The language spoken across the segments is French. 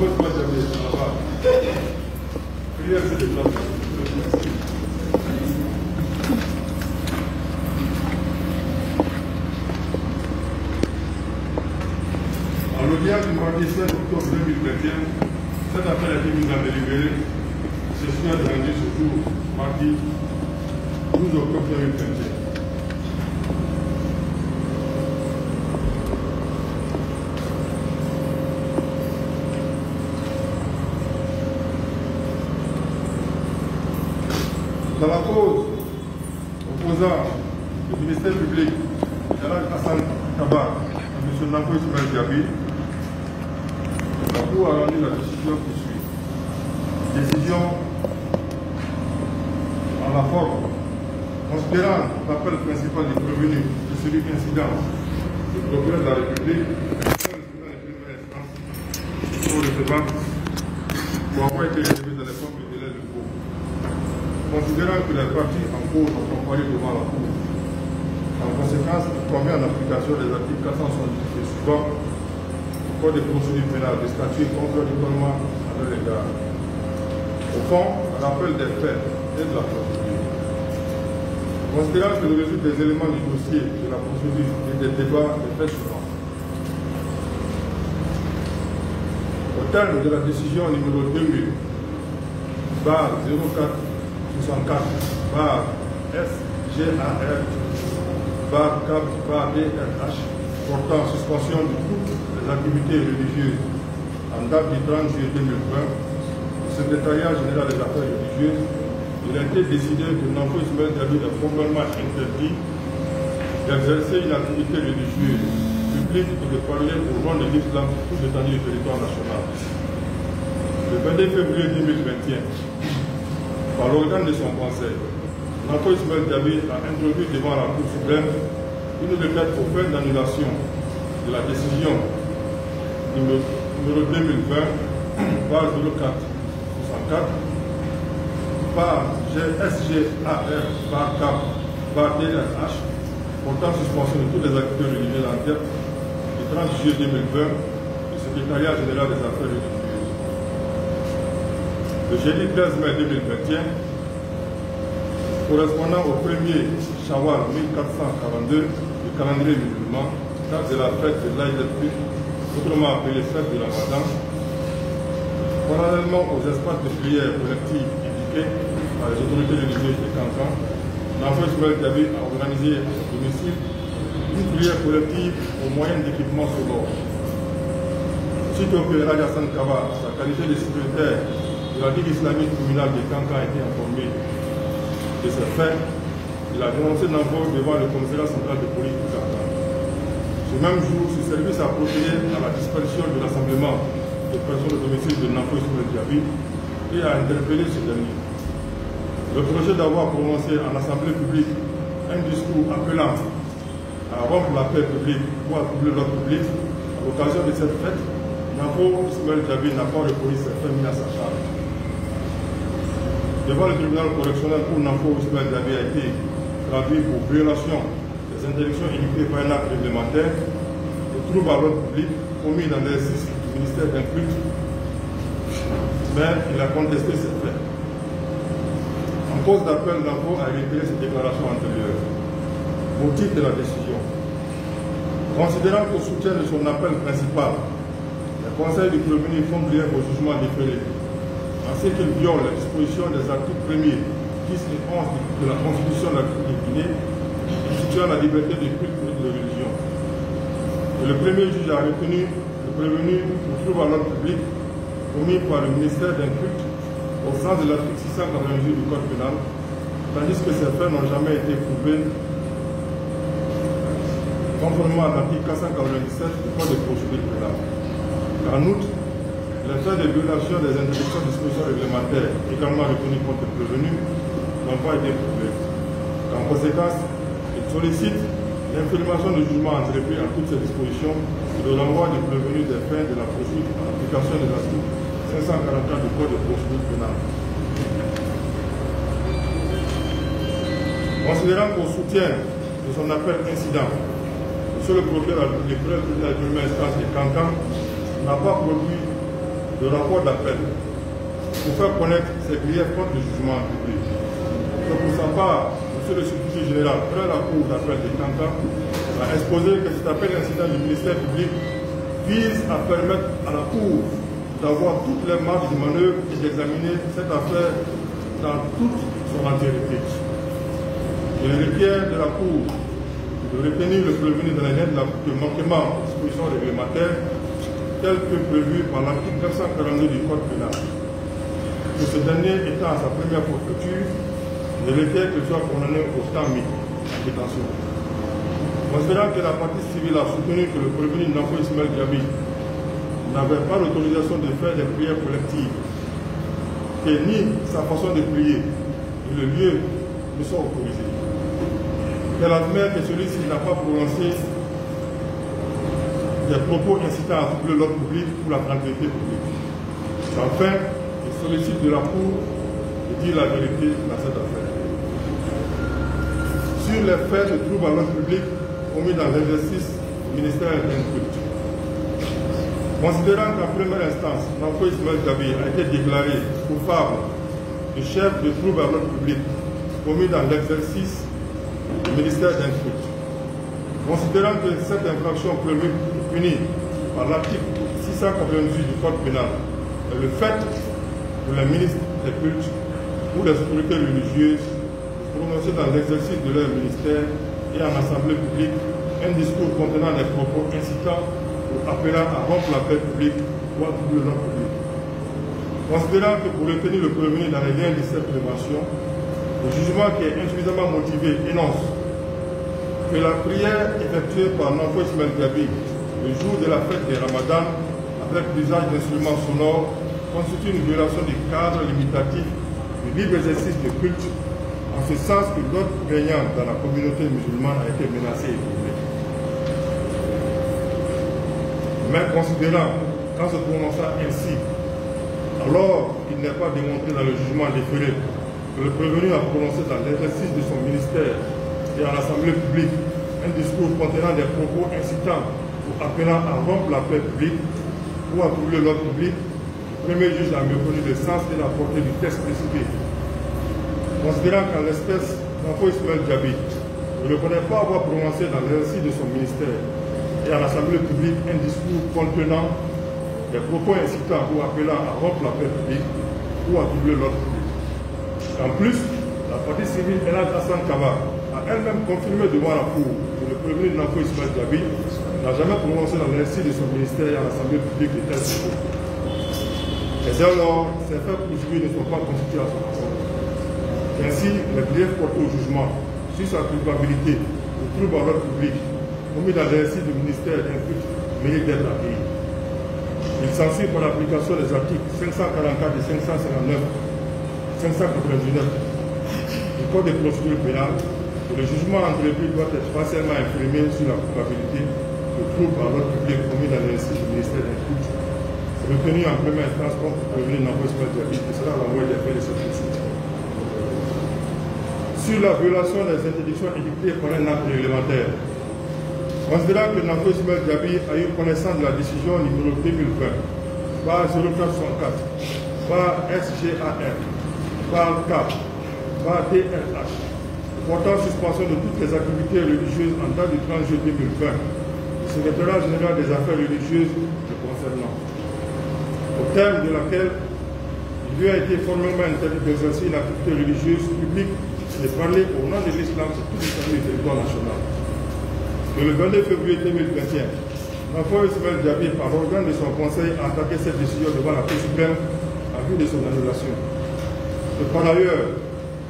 En l'audience du mardi 7 octobre 2021, cette affaire a été mise en délibéré. Ceci a rendu ce jour, mardi 12 octobre 2021. Dans la cause opposant le ministère public, Jalal Hassan Kabar et M. Nanko Ismaël Diaby, la Cour a rendu la décision qui suit. Décision en la forme, considérant l'appel principal du prévenu de celui incident du procureur de la République, pour recevoir pour avoir été relevé dans les formes du délai de cours. Considérant que les parties en cause ont comparé devant la Cour, en conséquence, il convient en application des articles 478 et suivants du Code de procédure pénale de statuer contradictoirement à leur égard. Au fond, rappel des faits et de la procédure. Considérant que le résultat des éléments du dossier de la procédure et des débats est fait suivant. Au terme de la décision numéro 2000/04/SGAR/DRH portant suspension de toutes les activités religieuses en date du 30 juillet 2020, le secrétariat général des affaires religieuses, il a été décidé que Nanko Ismaël Diaby est formellement interdit d'exercer une activité religieuse publique et de parler au nom de l'islam sur toute l'étendue du territoire national. Le 22 février 2021, par l'organe de son conseil, Nanko Ismaël Diaby a introduit devant la Cour suprême une requête pour faire d'annulation de la décision numéro 2020/04/64 par SGAR/DRH portant suspension de toutes les activités religieuses en date du 30 juillet 2020 du secrétariat général des affaires religieuses. Le jeudi 13 mai 2021, correspondant au 1er Shawwal 1442 du calendrier musulman, date de la fête de l'Aïd el-Fitr, autrement appelée fête de Ramadan, parallèlement aux espaces de prière collective indiqués par les autorités religieuses de Cancan, Nanko Ismaël Diaby a organisé à son domicile une prière collective au moyen d'équipements sonores. Suite au que Jalal Hassan Kabar, sa qualité de secrétaire de la Ligue islamique communale de Cancan, a été informé de ces faits, il a dénoncé Nanko devant le commissariat central de police de Cancan. Ce même jour, ce service a procédé à la disparition de l'assemblement de personnes au domicile de Nanko Ismaël Diaby et a interpellé ce dernier. Le projet d'avoir prononcé en assemblée publique un discours appelant à rompre la paix publique ou à troubler l'ordre public à l'occasion de cette fête, Nanko Ismaël Diaby n'a pas reconnu ses faits mis à sa charge. Devant le tribunal correctionnel où Nanko Ismaël Diaby a été traduit pour violation des interdictions édictées par un acte réglementaire de trouble à l'ordre public commis dans l'exercice du ministère d'un culte, mais il a contesté ces faits. En cause d'appel, Nanko a réitéré ses déclarations antérieures. Motif de la décision. Considérant qu'au soutien de son appel principal, les conseils du prévenu font grief au jugement différé, ainsi qu'il viole les dispositions des articles 1er, 10 et 11 de la Constitution de la République de Guinée, instituant la liberté de culte et de religion. Et le premier juge a retenu le prévenu pour trouble à l'ordre public commis par le ministère d'un culte au sens de l'article 698 du Code pénal, tandis que ces faits n'ont jamais été prouvés conformément à l'article 497 du Code de procédure pénale. En outre, les faits de violation des interdictions de dispositions réglementaires également reconnues contre le prévenu n'ont pas été prouvés. En conséquence, il sollicite l'information du jugement entrepris à toutes ces dispositions et le renvoi du prévenu des fins de la poursuite en application de l'article 544 du Code de procédure pénale. Considérant qu'au soutien de son appel incident, M. le procureur de la République de la première instance de Cancan n'a pas produit le rapport d'appel pour faire connaître ses griefs contre le jugement public. Donc pour sa part, M. le substitut général, près la cour d'appel de Kanka, a exposé que cet appel incident du ministère public vise à permettre à la cour d'avoir toutes les marges de manœuvre et d'examiner cette affaire dans toute son entièreté. Je requiert de la cour de retenir le prévenu dans les liens de manquement aux dispositions réglementaires tel que prévu par l'article 942 du Code pénal. Que ce dernier étant à sa première forfaiture, je requiert qu'il soit condamné au temps mis en détention. Considérant que la partie civile a soutenu que le prévenu Nanko Ismaël Gabi n'avait pas l'autorisation de faire des prières collectives, que ni sa façon de prier ni le lieu ne sont autorisés, qu'elle admet que celui-ci n'a pas prononcé des propos incitant à troubler l'ordre public ou la tranquillité publique. Enfin, il sollicite de la Cour de dire la vérité dans cette affaire. Sur les faits de troubles à l'ordre public commis dans l'exercice du ministère d'un culte. Considérant qu'en première instance, Nanko Ismaël Gabi a été déclaré coupable du chef de troubles à l'ordre public commis dans l'exercice du ministère d'un culte. Considérant que cette infraction punie par l'article 698 du Code pénal est le fait pour les ministres des cultes ou les autorités religieuses de prononcer dans l'exercice de leur ministère et en assemblée publique un discours contenant des propos incitants ou appelant à rompre la paix publique ou à troubler l'ordre public. Considérant que pour retenir le prévenu dans les liens de cette prévention, le jugement qui est insuffisamment motivé énonce que la prière effectuée par Nanko Ismaël Gabi le jour de la fête des Ramadan avec l'usage d'instruments sonores constitue une violation du cadre limitatif du libre exercice de culte, en ce sens que l'ordre régnant dans la communauté musulmane a été menacé et troublé. Mais considérant qu'en se prononçant ainsi, alors qu'il n'est pas démontré dans le jugement déféré que le prévenu a prononcé dans l'exercice de son ministère et à l'Assemblée publique un discours contenant des propos incitants ou appelant à rompre la paix publique ou à troubler l'ordre public, le premier juge a méconnu le sens et la portée du texte précité. Considérant qu'en l'espèce, Nanko Ismaël Gabi ne reconnaît pas avoir prononcé dans l'exercice de son ministère et à l'Assemblée publique un discours contenant des propos incitants ou appelant à rompre la paix publique ou à troubler l'ordre public. En plus, la partie civile Elad Hassan Kaba a elle-même confirmé devant la Cour que le prévenu Nanko Ismaël Gabi n'a jamais prononcé dans l'exercice de son ministère et à l'Assemblée publique de tels propos. Et dès lors, ces faits poursuivis ne sont pas constitués à son encontre. Ainsi, les griefs portés au jugement sur sa culpabilité au trouble à l'ordre public commis dans l'exercice du ministère d'un culte mérite d'être accueillis. Il s'ensuit par l'application des articles 544 et 559, 599 du Code de procédure pénale que le jugement entrepris doit être partiellement imprimé sur la culpabilité de trouble à l'ordre public commis dans l'exercice du ministère d'un culte retenu en première instance contre le prévenu Nanko Ismaël Gabi, que cela renvoie des faits de cette poursuite. Sur la violation des interdictions édictées par un acte réglementaire, considérant que Nanko Ismaël Gabi a eu connaissance de la décision numéro 2020 par 0464, par SGAR, par CAP, par DRH, portant suspension de toutes les activités religieuses en date du 30 juillet 2020, le secrétariat général des affaires religieuses le concernant, au terme de laquelle il lui a été formellement interdit d'exercer une activité religieuse publique et de parler au nom de l'islam sur tout le territoire national. Que le 22 février 2021, Nanko Ismaël Gabi, par organe de son conseil, a attaqué cette décision devant la Cour suprême en vue de son annulation. Et par ailleurs,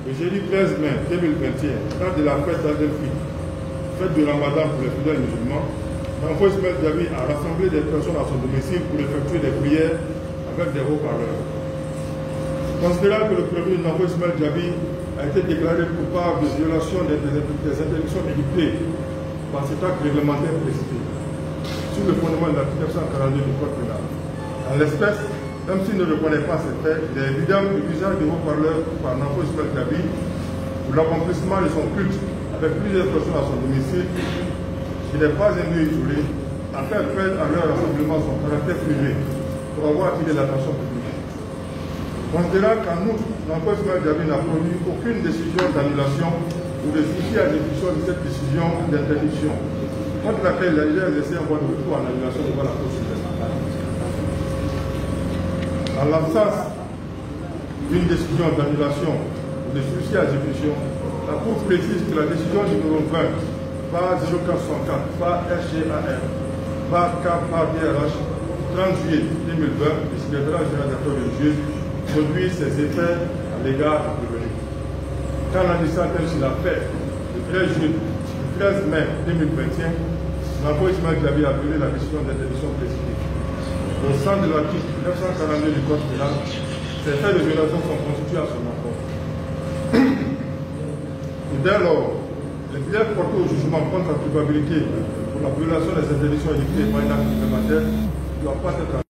le jeudi 13 mai 2021, date de la fête d'Adelphi, fête du Ramadan pour les fidèles musulmans, Nanko Ismaël Gabi a rassemblé des personnes à son domicile pour effectuer des prières avec des haut-parleurs. Considérant que le prévenu Nanko Ismaël Gabi a été déclaré coupable de violation des interdictions édictées par cet acte réglementaire précité, sur le fondement de l'article 942 du Code pénal. En l'espèce, même s'il ne reconnaît pas ces faits, il est évident que l'usage de haut-parleurs par Nanko Ismaël Gabi pour l'accomplissement de son culte avec plusieurs personnes à son domicile, qui n'est pas un lieu isolé, a fait appel à leur rassemblement son caractère privé, pour avoir attiré l'attention publique. Considérant qu'en outre, l'emploi Ismaël Diaby n'a produit aucune décision d'annulation ou de suivi à l'exécution de cette décision d'interdiction, contre laquelle il a déjà laissé un voie de recours en annulation devant la Cour suprême. En l'absence d'une décision d'annulation ou de suivi à l'exécution, la Cour précise que la décision numéro 20, par 0464, par SGAR, par K, par DRH, 30 juillet 2020, du secrétaire général des affaires religieuses, produit ses effets à l'égard du prévenu. Quand la décision telle l'a fait le 13 mai 2021, l'emploi Ismaël Diaby a violé la décision d'interdiction précitée. Au sein de l'article 942 du Code pénal, ces faits de violation sont constitués à son rapport. Et dès lors, les griefs portés au jugement contre la culpabilité pour la violation des interdictions édictées par une acte complémentaire ne doivent pas être.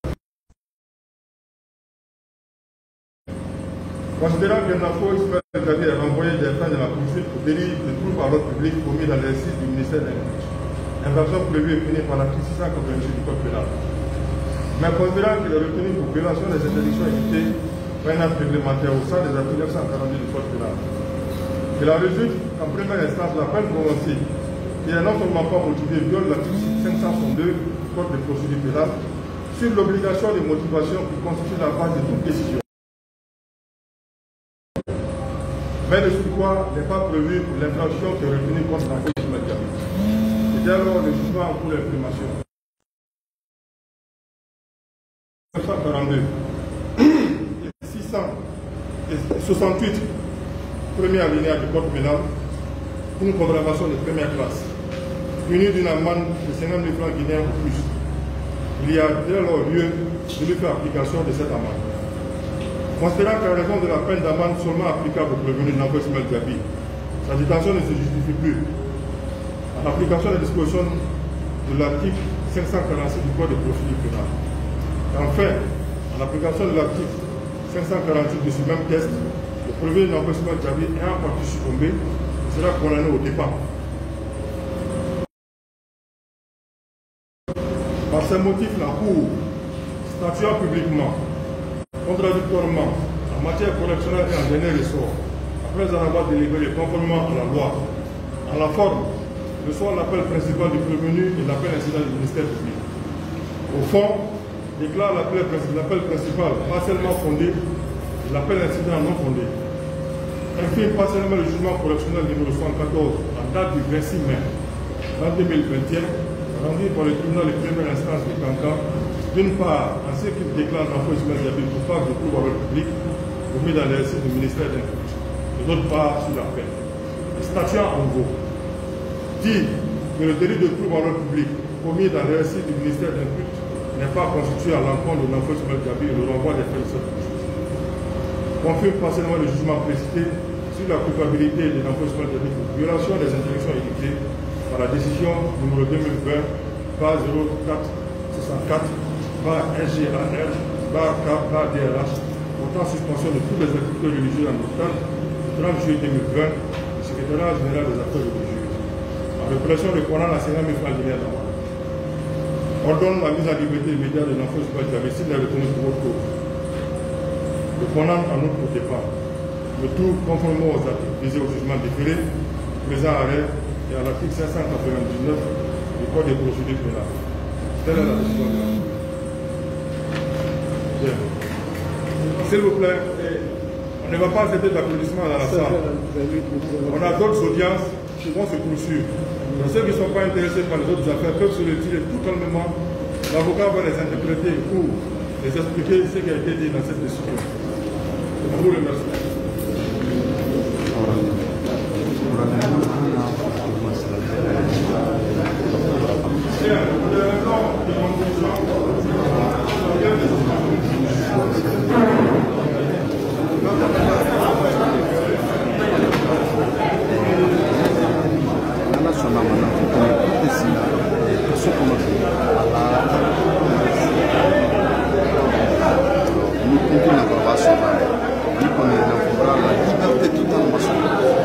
Considérant que l'emploi Ismaël Diaby a renvoyé des fins de la poursuite pour délit de trouble à l'ordre public commis dans l'exercice du ministère de l'Intérieur, infraction prévue et punie par l'article 688 du Code pénal. Mais considérant qu'il est retenu pour violation des interdictions édictées par un acte réglementaire au sein des articles 942 du Code pénal, il en résulte qu'en première instance, la peine prononcée, qui est non seulement pas motivée, viole l'article 562 du Code de procédure pénale sur l'obligation de motivation qui constitue la base de toute décision. Mais de surcroît n'est pas prévu pour l'infraction qui est retenue contre l'emploi Ismaël Diaby. Et dès lors, le jugement en cours d'infirmation. 942 et 668, premier alinéa du Code pénal, une contravention de première classe, punie d'une amende de 50 000 francs guinéens ou plus. Il y a dès lors lieu de lui faire application de cette amende. Considérant qu'à raison de la peine d'amende seulement applicable au prévenu de l'emploi Ismaël Diaby, sa détention ne se justifie plus. En application des dispositions de l'article 546 du Code de procédure pénale. Enfin, en application de l'article 548 de ce même texte, le prévenu de l'emploi Ismaël Diaby ayant parti succomber sera condamné au départ. Par ces motifs, la Cour, statuant publiquement, contradictoirement, en matière correctionnelle et en dernier ressort, après en avoir délibéré conformément à la loi, en la forme, reçoit l'appel principal du prévenu et l'appel incident du ministère public. Au fond, déclare l'appel principal partiellement fondé et l'appel incident non fondé. Infine partiellement le jugement correctionnel numéro 114 en date du 26 mai 2021, rendu par le tribunal de première instance du Cancan, d'une part en ce qui déclare l'emploi Ismaël Diaby coupable de trouble à l'ordre public commis dans l'exercice du ministère de l'Intérieur, et d'autre part sur la peine. Le statuant en gros dit que le délit de trouble à l'ordre public commis dans l'exercice du ministère de l'Intérieur n'est pas constitué à l'encontre de l'emploi Ismaël Diaby et le renvoi des faits de cette justice. Confirme partiellement le jugement précité sur la culpabilité de l'emploi Ismaël Diaby pour violation des interdictions édictées par la décision numéro 2020 par 0464 par SGAR par K par DRH portant suspension de toutes les activités religieuses en octobre du 30 juillet 2020 du secrétariat général des affaires religieuses en répression de Coran à 50 000 francs guinéens d'amende. Ordonne la mise en liberté immédiate de l'emploi Ismaël Diaby s'il est retenu pour autre cause. Le condamne en outre au départ. Le tout conformément aux articles visés au jugement déféré, présent arrêt et à l'article 599 du Code de procédure pénale. Telle est la décision de la Cour. Bien. S'il vous plaît, on ne va pas accepter d'applaudissements dans la salle. On a d'autres audiences qui vont se poursuivre. Donc ceux qui ne sont pas intéressés par les autres affaires peuvent se retirer tout calmement. L'avocat va les interpréter pour les expliquer ce qui a été dit dans cette décision. Je vous remercie. Nous continuons à la liberté totale nationale.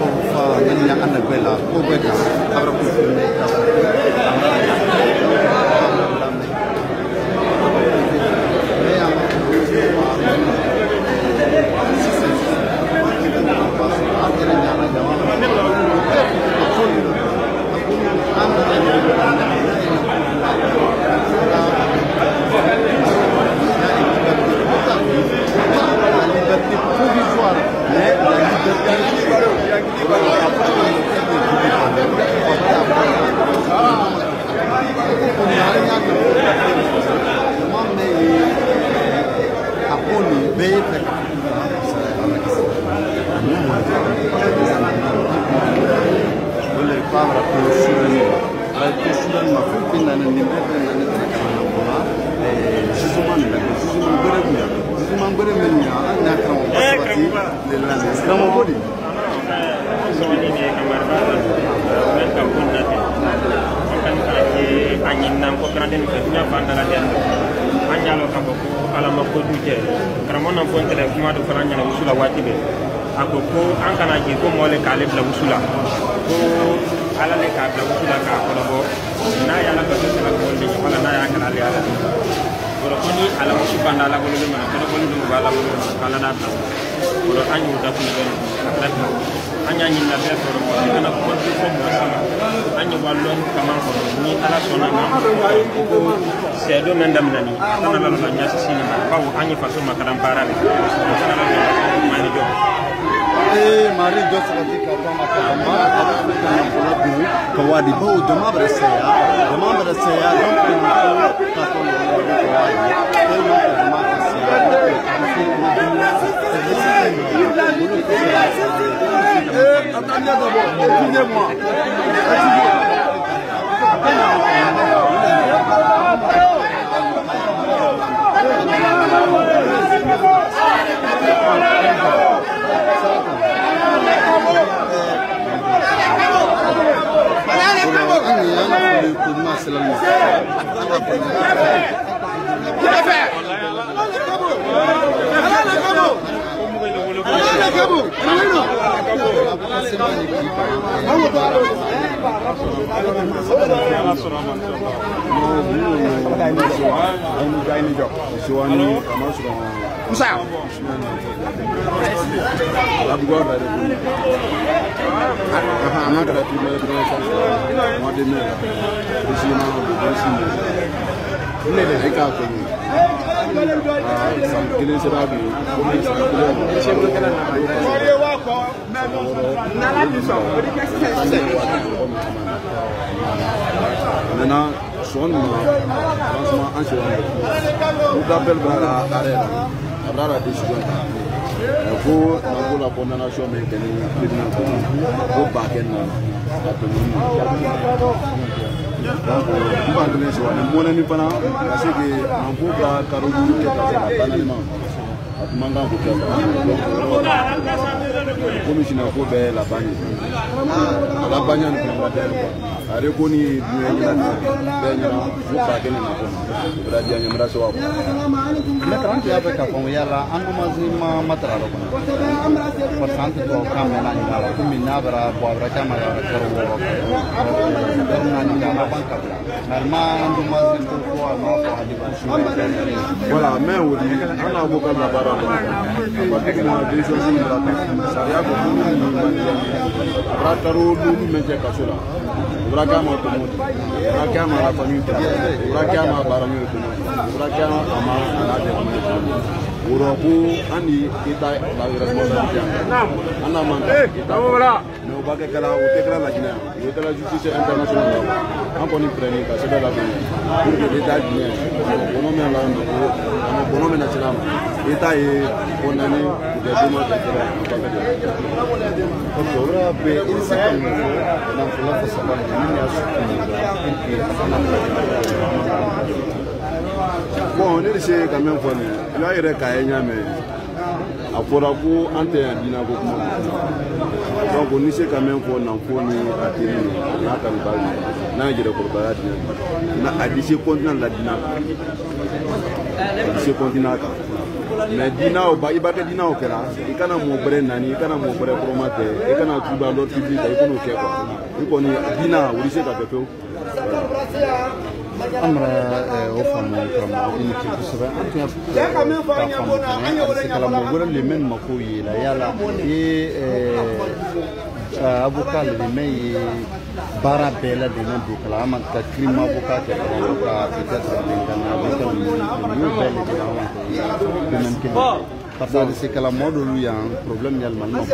Maintenant, son franchement, nous appelle à la décision. Pour la condamnation, mais pour Baken, mon ami pendant, parce que en gros, Carole manga buka commissioner ko be la banya ni ko are ko ni duenya be nya buka kene na ko radio nya mra so na kan ya be ka ko yala anu mazima matra ro ko sante to kam na ni mala ko minna bara bo bara chama ya karo na ni na banka norma anu mazima ko ma ko hadi ko voilà mais wodi ana boka la bara parce que la décision de la Saria ko rataro lu menje kasura urakama to mo urakama la famille urakama barami to urakama ama anade urobu ani kita la responsabilité ana man no ba ke kala o te kala la Guinée o te la justice internationale en poni preni ka se la Guinée pour que l'état guinéen bono me la no bono me national l'état est condamné pour des dommages intérêts en tant que be il s'est dans la façon bon, on est ici quand même pour nous. Là, il y a des cas, mais à Porago, on est à Dinago. Donc, on est ici quand même pour nous. On est à Dinago. On est à Dinago. On est à Dinago. On est à Dinago. Mais Dinago, il va être Dinago. Il y a un bré nani, il y a un bré promate, il y a un tuba l'autre public, il y a un tuba. Il y a un Dinago, il y a un tuba. Amra ofama kama iniki kusaba antu kala mogora le men makoyi la yala e avocat le mai bara bela de non dukala ama ka crime avocat ka peut-être ngana bela de men Parce que c'est que la mode lui a un problème également. Bon,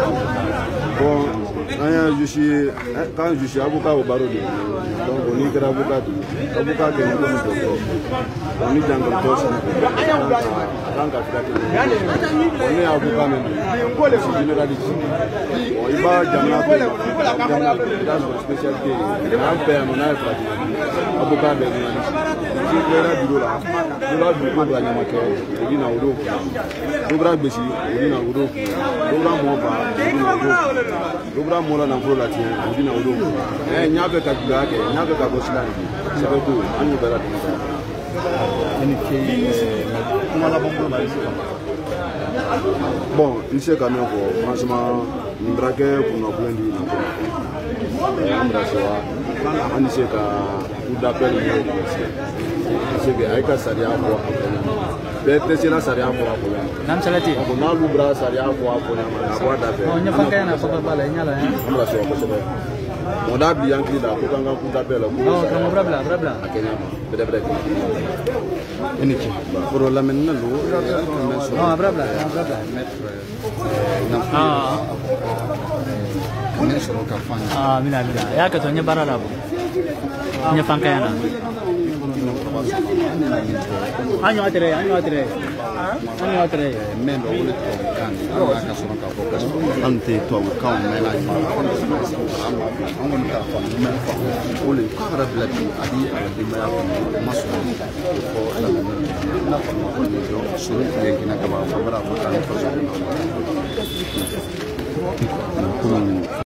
quand je suis avocat au barreau, donc on est avocat qui est on est dans le poste, on est avocat même, c'est généraliste. Il va dans la spécialité, un père, on a un avocat de journaliste. Si vous avez du dollar, vous avez du dollar, il y a un euro. Dobra besi odina odo dobra mo ba dobra mo la na pro la tien odina odo nya be ka gba ke nya be ka bosila ni se be ko anu bela ni comment la bombe là ici bon il sait quand même franchement ni braqué pour nous blendi na ambrasoa ani se ka coup d'appel ni c'est que aika saria ko bete sina saria ko apola nam salati ko na lubra saria ko apola na ko da be on nyafanga yana ko bala nyala ambrasoa ko sebe mo da bi yankri da ko kanga coup d'appel ko no brabla akenya bede ini qui pour la maintenant l'eau no brabla mettre mina ya ka to nyabara labo nyafanga yana anyo atere mendo wole to kan ana ka so ka focus ante to kan mela ni an ka fa men fa wole ka rabla adi adi ma maso ko la na fa ko ni do so ni kina ka ba fa bara fa kan fa so